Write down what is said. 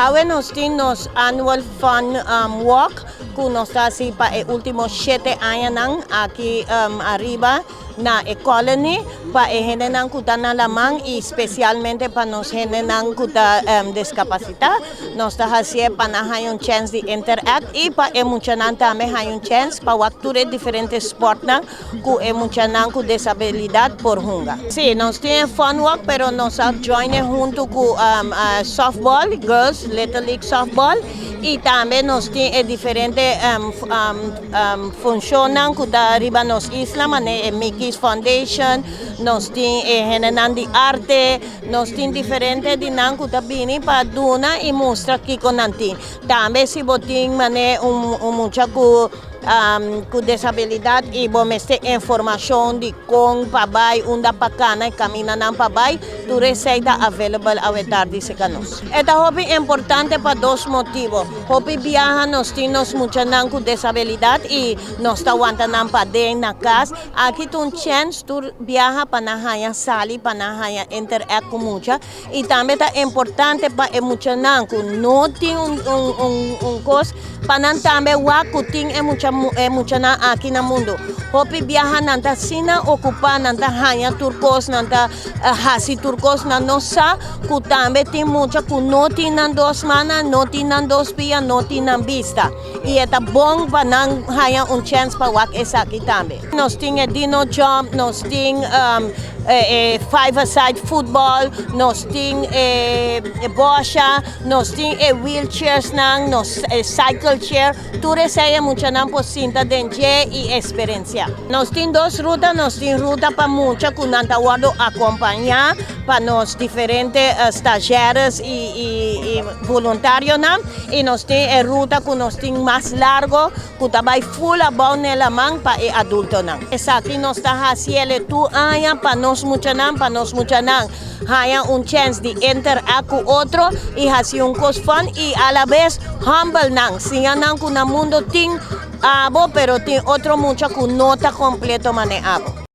Ahora nos tenemos annual Funwalk, que nos está así para los últimos 7 años aquí arriba na colony para gente que está la mano y especialmente para nos gente que está discapacitada. Nos está haciendo para hay un chance de interact y para mucha también hay un chance para actuar diferentes sports que mucha con disabilidad por junga. Sí, nos tiene Funwalk, pero nos joine junto con softball, girls, Little League softball. Y también nos tiene diferentes funciones que está arriba en las islas, Mickey's Foundation, nos tiene generan de arte, nos tiene diferentes dinámicas que está bien para duna y mostrar aquí con nanti. También si botín mucha con disabilidad y bomeste información de con pabay, unda pacana y camina nan pabay, tu receta available a atardi se canos. Esta hobby es importante para 2 motivos. Hobby viaja nos tinos mucha nan con disabilidad y nos está aguantando para de en la casa. Aquí tu un chance tu viaja para nahaya sali, para nahaya interact con mucha y también es importante para mucha nan con no tiene un cos para también wakuting mucha na aquí en el mundo. Hopi viaja nanta sina ocupa nanta hanya turcos nanta hasi turcos na nosa kutambe ti mucha kuno tinan 2 manas, no tinan 2 pies, no tinan vista. Y eta bong panang haya un chance pa wak esa aquí también. Nos tiene dino jump, nos tiene 5-a-side football, nos tiene bosha, nos tiene wheelchairs nang, nos cycle chair. Tu resaya mucha nan po cinta denje y experiencia. Nos tiene 2 rutas, nos tiene ruta para mucha que nanta guardo acompañar para los diferentes stagiarios y voluntarios y nos tiene ruta que nos tiene más largo que trabaja full about la man para el adulto es aquí nos está haciendo tu haya para nos mucha haya un chance de interact con otro y hacer un cos fun y a la vez humble si nan con el mundo tiene abo pero tiene otro mucho que no está completo manejado.